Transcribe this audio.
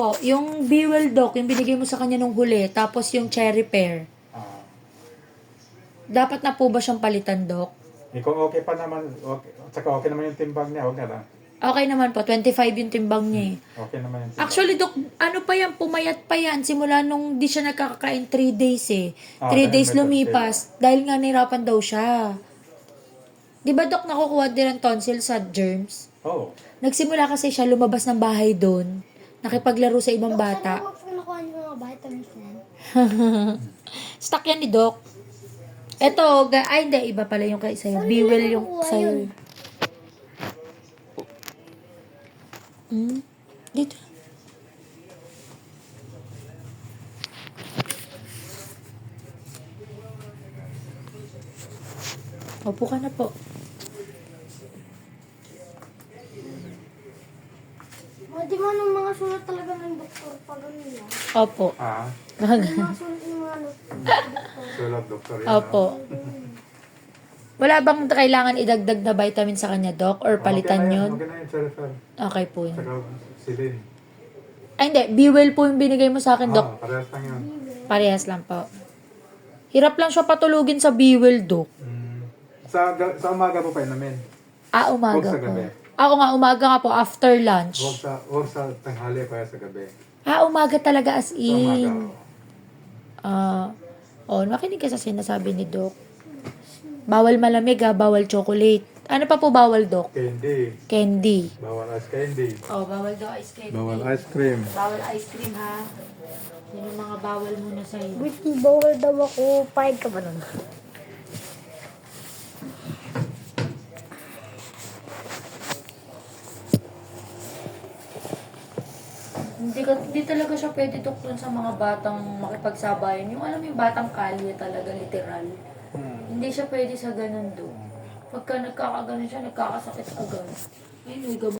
po, yung Bewell Doc, yung binigay mo sa kanya nung huli, tapos yung Cherry Pear. Dapat na po ba siyang palitan, Doc? Kung okay pa naman, okay, tsaka okay naman yung timbang niya, huwag na lang. Okay naman po, 25 yung timbang niya eh. Okay naman yung timbang. Actually, Doc, ano pa yan, pumayat pa yan. Simula nung di siya nakakakain 3 days eh. 3 dahil days may lumipas. Dahil nga nahirapan daw siya. Di ba, Doc, nakukuha din ng tonsil sa germs? Oo. Nagsimula kasi siya lumabas ng bahay doon. Nakipaglaro sa ibang bata. Saan mo nakuha niyo mga vitamins na yan? Stock yan ni Doc. Eto, ay hindi, iba pala yung kay sa'yo. Bewell yung sa'yo. Dito. Opo ka na po. Di ba nung mga sulat talaga ng doktor pa ganun lang? Opo. Yung mga sulat ng mga doktor. Sulat, doktor yan. Opo. Wala bang kailangan idagdag na vitamin sa kanya, Doc? Or palitan yun? Okay na yun, Cherifel. Okay po yun. Tsaka silin. Ay, hindi. Bewell po yung binigay mo sa akin, Doc. Parehas lang yun. Parehas lang po. Hirap lang siya patulugin sa Bewell, Doc. Sa umaga mo pa inumin. Umaga Huwag sa po. gabi. Ako nga, umaga nga po, after lunch. Huwag sa tanghali kaya sa gabi. Umaga talaga as Sa umaga. in. Makinig ka sa sinasabi ni Doc. Bawal malamig bawal chocolate. Ano pa po bawal, Doc? Candy. Candy. Bawal ice candy. Bawal daw ice candy. Bawal ice cream. Bawal ice cream, ha? Yan yung mga bawal muna sa'yo. Wait, bawal daw ako. Pahid ka ba nun? Hindi talaga siya pwede tukton sa mga batang makipagsabayan. Yung alam mo yung batang kalye talaga, literal. Hindi siya pwede sa ganun do. Pagka nagkakaganon siya, nagkakasakit agad. Ayun,